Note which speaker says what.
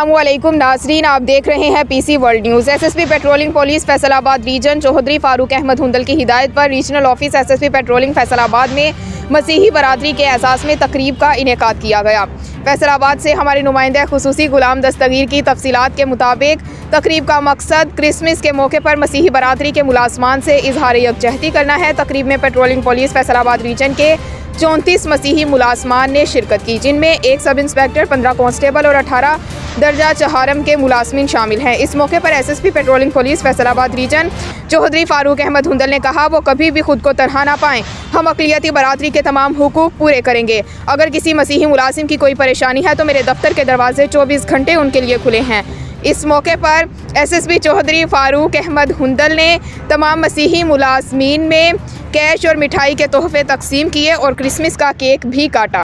Speaker 1: अस्सलामुअलैकुम नाजरीन, आप देख रहे हैं PC World News. SSP patrolling police Faisalabad region Chaudhry Farooq Ahmed Hundal की हिदायत पर regional office SSP patrolling Faisalabad में मसीही बरादरी के एहसास में तकरीब का इनेकाद किया गया। फैसलाबाद से हमारे नुमाइंदे खुसूसी गुलाम दस्तगीर की तफसीलात के मुताबिक तकरीब का मकसद क्रिसमस के मौके पर मसीही बरादरी के मुलाजमान से इजहार यकजहती करना है। तकरीब में पेट्रोलिंग पुलिस फैसलाबाद रीजन के 34 मसीही मुलाजमान ने शिरकत की, जिनमें एक सब इंस्पेक्टर, 15 कांस्टेबल और 18 दर्जा चहारम के मुलाजमीन शामिल हैं। इस मौके पर SSP patrolling police Faisalabad region Chaudhry Farooq Ahmed Hundal ने कहा, वो कभी भी खुद को तनहा ना पाएं। हम अक़लियती बरादरी के तमाम हुकूक पूरे करेंगे। अगर किसी मसीही मुलाजिम की कोई परेशानी है तो मेरे दफ्तर के दरवाजे 24 घंटे उनके लिए खुले हैं। इस मौके पर एसएसपी चौधरी फारूक अहमद हुंदल ने तमाम मसीही मुलाजमीन में कैश और मिठाई के तोहफे तकसीम किए और क्रिसमस का केक भी काटा।